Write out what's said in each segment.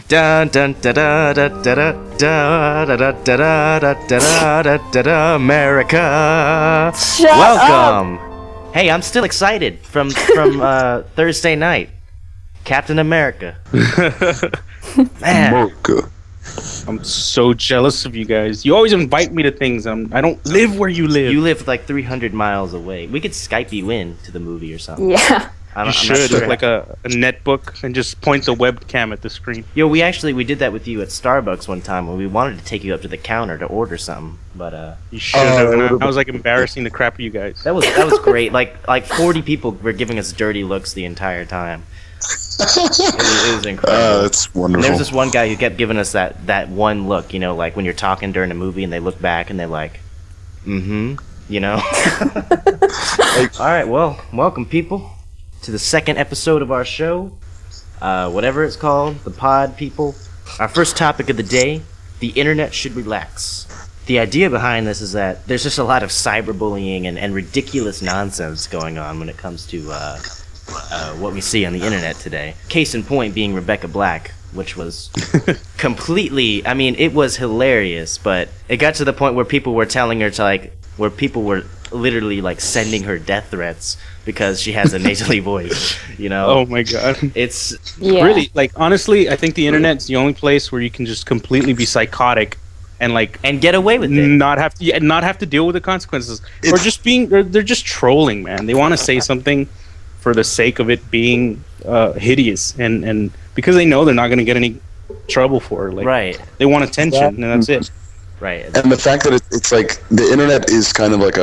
Dun dun da da da da da da da da da da da da da da America. Shut Welcome. Hey, I'm still excited from Thursday night. Captain America. Man. America. I'm so jealous of you guys. You always invite me to things. I don't live where you live. You live like 300 miles away. We could Skype you in to the movie or something. Yeah. You should, like a netbook, and just point the webcam at the screen. Yo, we did that with you at Starbucks one time when we wanted to take you up to the counter to order something, but You should have. I was like embarrassing the crap of you guys. that was great. Like 40 people were giving us dirty looks the entire time. It was incredible. That's wonderful. And there was this one guy who kept giving us that one look, you know, like when you're talking during a movie and they look back and they're like, you know. All right, well, welcome people to the second episode of our show, whatever it's called, the Pod People. Our first topic of the day: the internet should relax. The idea behind this is that there's just a lot of cyberbullying and ridiculous nonsense going on when it comes to what we see on the internet today. Case in point being Rebecca Black, which was completely, I mean, it was hilarious, but it got to the point where people were telling her where people were literally like sending her death threats because she has a nasally voice, you know? Oh my god. It's really, like, honestly, I think the internet's the only place where you can just completely be psychotic and get away with it. Not have to deal with the consequences. Or just they're just trolling, man. They want to say something for the sake of it being hideous, and because they know they're not going to get any trouble for it. Like, right. They want attention, and that's it. Right. And the fact that it's like the internet is kind of like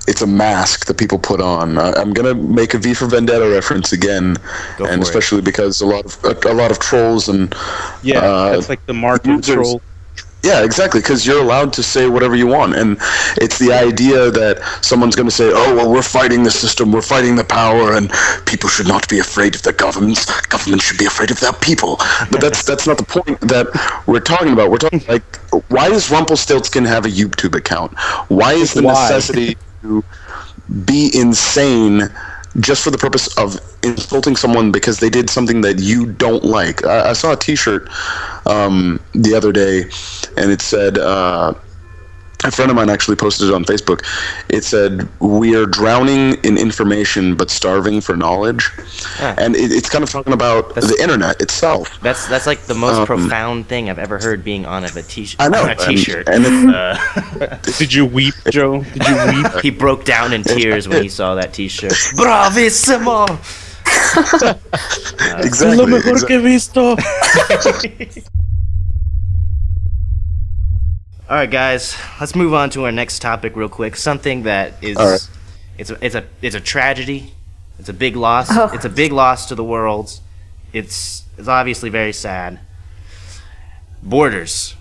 it's a mask that people put on. I'm gonna make a V for Vendetta reference again, and especially because a lot of trolls and that's like the mark of troll. Yeah, exactly, because you're allowed to say whatever you want, and it's the idea that someone's going to say, oh, well, we're fighting the system, we're fighting the power, and people should not be afraid of the governments should be afraid of their people. But that's not the point that we're talking about. We're talking, like, why does Rumpelstiltskin have a YouTube account? Why is the necessity to be insane just for the purpose of insulting someone because they did something that you don't like? I saw a T-shirt the other day, and it said, a friend of mine actually posted it on Facebook. It said, "We are drowning in information but starving for knowledge." And it's kind of talking about the internet itself. That's like the most profound thing I've ever heard being on a T-shirt. I know. On a T-shirt. Did you weep, Joe? Did you weep? He broke down in tears when he saw that T-shirt. Bravissimo! Exactly. Lo mejor que he visto. All right, guys, let's move on to our next topic real quick. Something that is, right. it's a tragedy. It's a big loss. Oh. It's a big loss to the world. It's obviously very sad. Borders.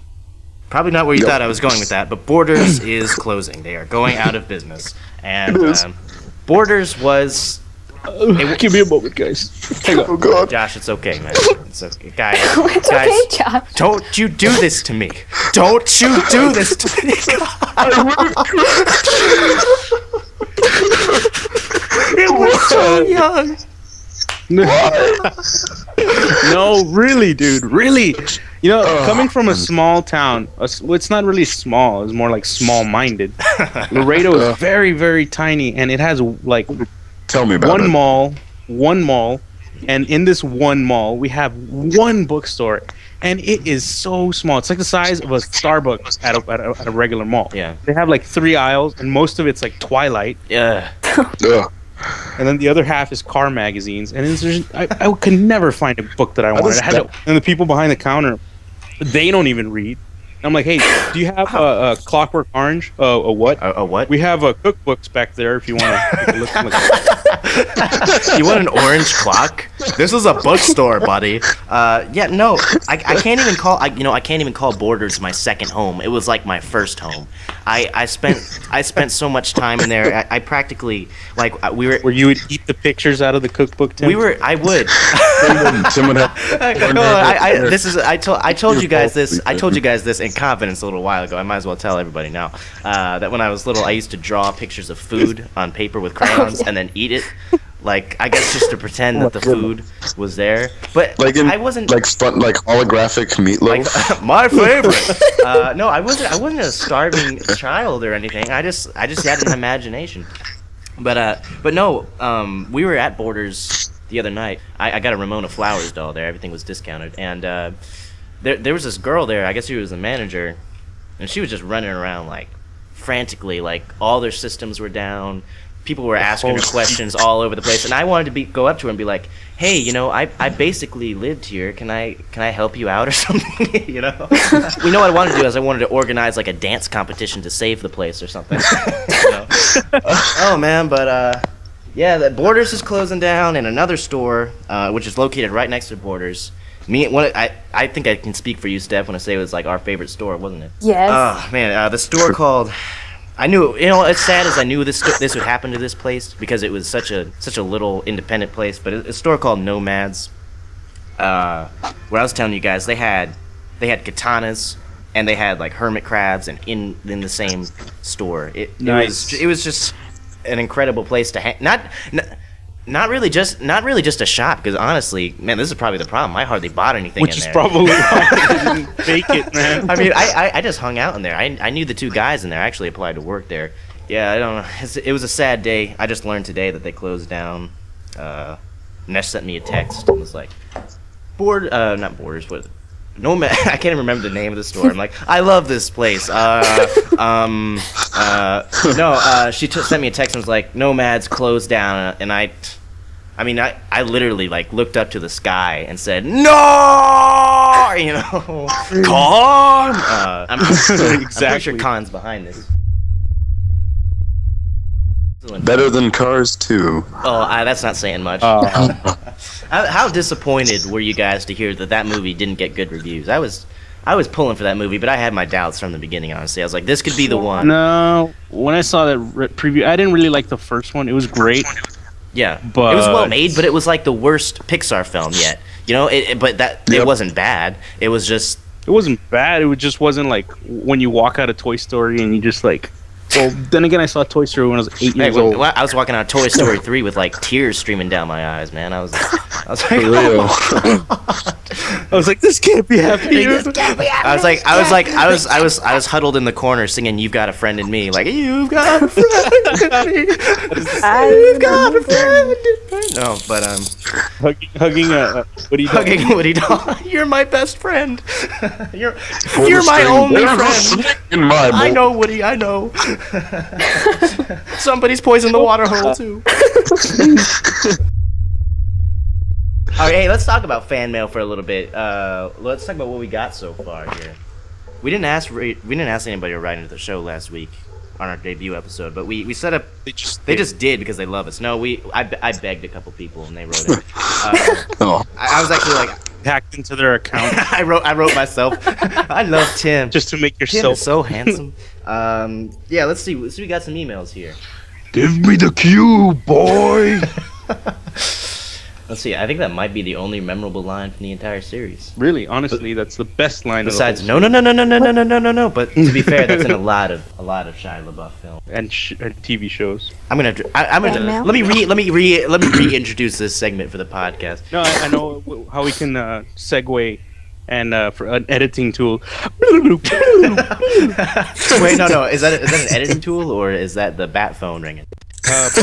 Probably not where you thought I was going with that, but Borders is closing. They are going out of business. And Borders was... Give me a moment, guys. Hang on. Oh, God. Josh, it's okay, man. It's okay. Guys, It's guys, okay, Josh. don't you do this to me. Don't you do this to me. It was so young. No, really, dude, really. You know, coming from a small town, it's not really small. It's more like small-minded. Laredo is very, very tiny, and it has like Tell me about one mall, and in this one mall, we have one bookstore, and it is so small. It's like the size of a Starbucks at a regular mall. Yeah. They have like 3 aisles, and most of it's like Twilight. Yeah. Ugh. And then the other half is car magazines, and I could never find a book that I wanted. And the people behind the counter, they don't even read. I'm like, hey, do you have a Clockwork Orange? A what? A what? We have cookbooks back there if you want to take a look. You want an orange clock? This is a bookstore, buddy. Yeah, no, I can't even call. I can't even call Borders my second home. It was like my first home. I spent so much time in there. I practically we were. Where you would eat the pictures out of the cookbook, Tim? I would. Tim would have. I told you guys this. I told you guys this in confidence a little while ago. I might as well tell everybody now. That when I was little, I used to draw pictures of food on paper with crayons and then eat it. Like, I guess just to pretend that the food was there. But I wasn't like holographic meatloaf. like my favorite. No, I wasn't a starving child or anything. I just had an imagination. But no, we were at Borders the other night. I got a Ramona Flowers doll there. Everything was discounted, and there was this girl there. I guess she was the manager, and she was just running around like frantically, like all their systems were down. People were asking her questions all over the place, and I wanted to go up to her and be like, "Hey, I basically lived here. Can I help you out or something?" You know what I wanted to do is I wanted to organize like a dance competition to save the place or something. Oh man, but yeah, the Borders is closing down, and another store, which is located right next to Borders. I think I can speak for you, Steph, when I say it was like our favorite store, wasn't it? Yes. Oh man, the store called. I knew, as sad as I knew this would happen to this place because it was such a little independent place. But a store called Nomads. What I was telling you guys, they had katanas and they had like hermit crabs, and in the same store. It was just an incredible place to hang. Not really just a shop, because honestly, man, this is probably the problem. I hardly bought anything Which in there. is probably why I didn't make it, man. I mean, I just hung out in there. I knew the two guys in there. I actually applied to work there. Yeah, I don't know. It was a sad day. I just learned today that they closed down. Nesh sent me a text and was like, not Borders, what? Nomad. I can't even remember the name of the store. I'm like, I love this place. She sent me a text and was like, Nomads closed down, and I literally like looked up to the sky and said, no, Khan. I'm pretty sure Khan's behind this. Better than Cars 2. Oh, that's not saying much. How disappointed were you guys to hear that movie didn't get good reviews? I was pulling for that movie, but I had my doubts from the beginning, honestly. I was like, this could be the one. No, when I saw that preview, I didn't really like the first one. It was great. Yeah, but it was well made, but it was like the worst Pixar film yet. It wasn't bad. It was just... It wasn't bad. It just wasn't like when you walk out of Toy Story and you just like... Well, then again, I saw Toy Story when I was 8 years old. I was walking out of Toy Story 3 with like tears streaming down my eyes, man. I was like, I was like, this can't be happening. I was huddled in the corner singing "You've Got a Friend in Me," like you've got a friend in me. You've got a friend in me. No, but hugging Woody doll. Hugging Woody doll. You're my best friend. You're my only friend. I know, Woody. I know. Somebody's poisoned the water hole too. All right, hey, let's talk about fan mail for a little bit. Let's talk about what we got so far here. We didn't ask anybody to write into the show last week on our debut episode, but we set up. They just did because they love us. No, I begged a couple people and they wrote it. I was actually like hacked into their account. I wrote myself. I love Tim. Just to make yourself Tim is so handsome. Yeah, let's see. We got some emails here. Give me the cue, boy. Let's see. I think that might be the only memorable line from the entire series. Really, honestly, that's the best line. Besides, no. But to be fair, that's in a lot of Shia LaBeouf films and TV shows. I'm gonna let me reintroduce this segment for the podcast. No, I know how we can segue. And for an editing tool. Wait, no. Is that an editing tool, or is that the bat phone ringing? Both.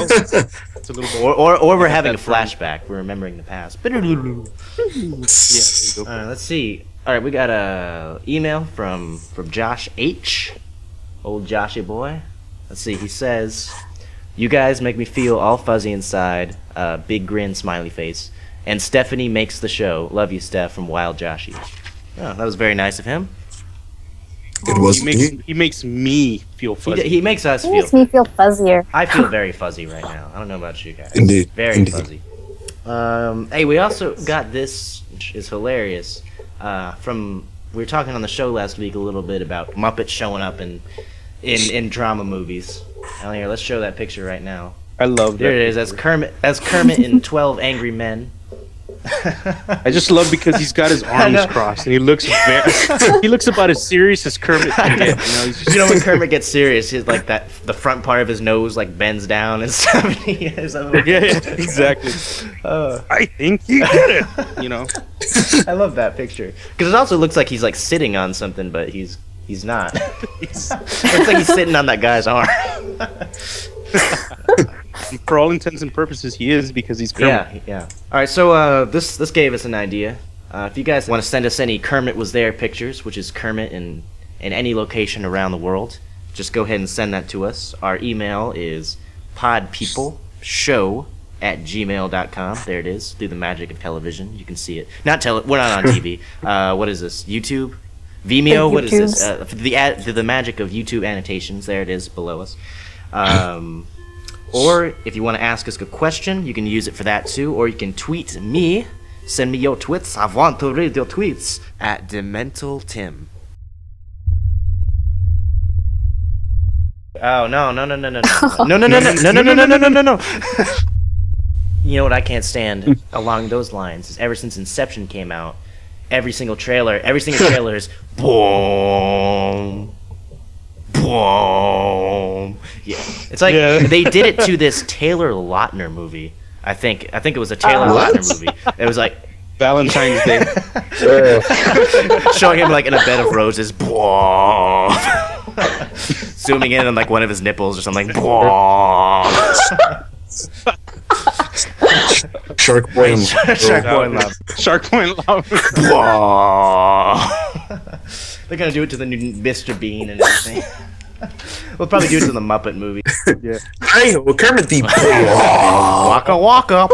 It's a little or we're having a flashback. We're remembering the past. Yeah, there you go. Let's see. All right, we got a email from Josh H. Old Joshy boy. Let's see. He says, "You guys make me feel all fuzzy inside. Big grin, smiley face. And Stephanie makes the show. Love you, Steph, from Wild Joshy." Oh, that was very nice of him. It was he makes me feel fuzzy. He makes us feel. Makes me feel fuzzier. I feel very fuzzy right now. I don't know about you guys. Indeed. Very fuzzy. Hey, we also got this, which is hilarious. We were talking on the show last week a little bit about Muppets showing up in drama movies. Now here, let's show that picture right now. I love that. There it is. That's Kermit in 12 Angry Men. I just love because he's got his arms crossed and he looks he looks about as serious as Kermit can get. He's just, when Kermit gets serious, he's like that. The front part of his nose like bends down and stuff. yeah, exactly. I think you get it. I love that picture because it also looks like he's like sitting on something, but he's not. Looks like he's sitting on that guy's arm. For all intents and purposes, he is because he's Kermit. Yeah. All right, so this gave us an idea. If you guys want to send us any Kermit was there pictures, which is Kermit in any location around the world, just go ahead and send that to us. Our email is podpeopleshow@gmail.com. There it is. Through the magic of television, you can see it. We're not on TV. What is this? YouTube? Vimeo? What is this? Through the magic of YouTube annotations, there it is below us. Or if you want to ask us a question, you can use it for that too. Or you can tweet me. Send me your tweets. I want to read your tweets at Dimental Tim. Oh no. No. You know what I can't stand along those lines is ever since Inception came out, every single trailer is boom. Boom. Yeah, it's like they did it to this Taylor Lautner movie. I think it was a Taylor Lautner movie. It was like Valentine's Day, showing him like in a bed of roses. Boom. Zooming in on like one of his nipples or something. Boom. Shark Boy and Love. Shark Boy and Love. They're gonna do it to the new Mr. Bean and everything. We'll probably do it to the Muppet movie. Yeah. Hey, well, Kermit the Waka waka.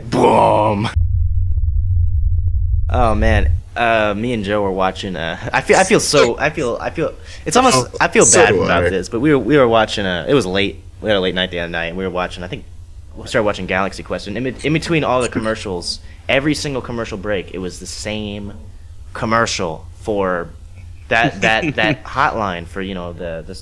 Boom. Oh man, me and Joe were watching. I feel it's almost. I feel bad about this, but we were watching. It was late. We had a late night the other night, and we were watching. I think we started watching Galaxy Quest, and in between all the commercials, every single commercial break, it was the same commercial for that hotline for the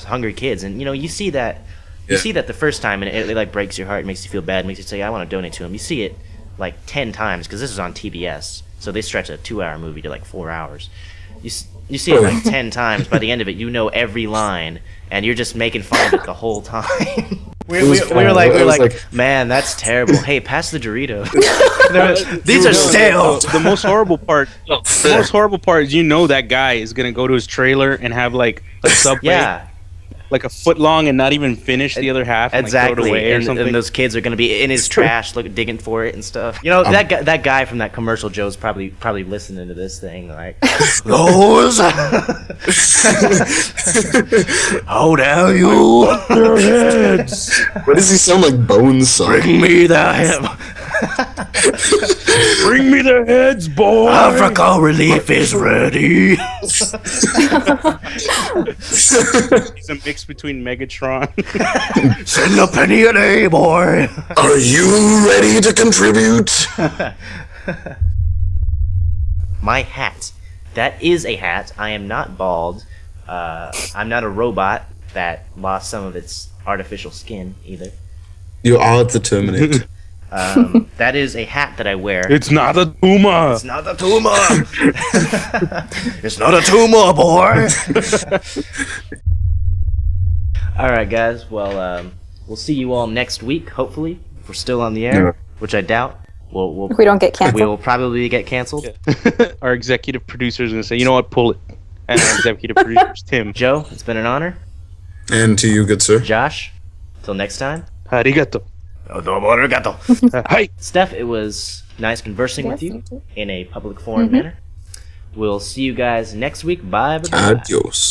hungry kids, and you see that the first time, and it like breaks your heart, it makes you feel bad, makes you say I want to donate to them. You see it like 10 times because this is on TBS, so they stretch a 2-hour movie to like 4 hours. You see it like 10 times. By the end of it, you know every line, and you're just making fun of it the whole time. We were like, man, that's terrible. Hey, pass the Doritos. These are stale. The most horrible part. The most horrible part is that guy is gonna go to his trailer and have like a Subway, like a foot long, and not even finish the other half. And, exactly. Like, throw it away or something. And those kids are gonna be in his trash, digging for it and stuff. That guy from that commercial, Joe's probably listening to this thing like, those. How dare you? Their heads. What does he sound like? Bonesaw. Bring me the head. Bring me the heads, boy. Africa relief is ready. He's a mix between Megatron. Send a penny a day, boy. Are you ready to contribute? My hat. That is a hat. I am not bald. I'm not a robot that lost some of its artificial skin either. You are the Terminator. That is a hat that I wear. It's not a tumor. It's not a tumor. It's not a tumor, boy. All right, guys. Well, we'll see you all next week. Hopefully, if we're still on the air, which I doubt. If we don't get canceled, we will probably get canceled. Yeah. Our executive producer is gonna say, "You know what? Pull it." And our executive producer is Tim. Joe, it's been an honor. And to you, good sir. Josh, till next time. Arigato. Hi. Steph, it was nice conversing with you in a public forum manner. We'll see you guys next week. Bye. Adios.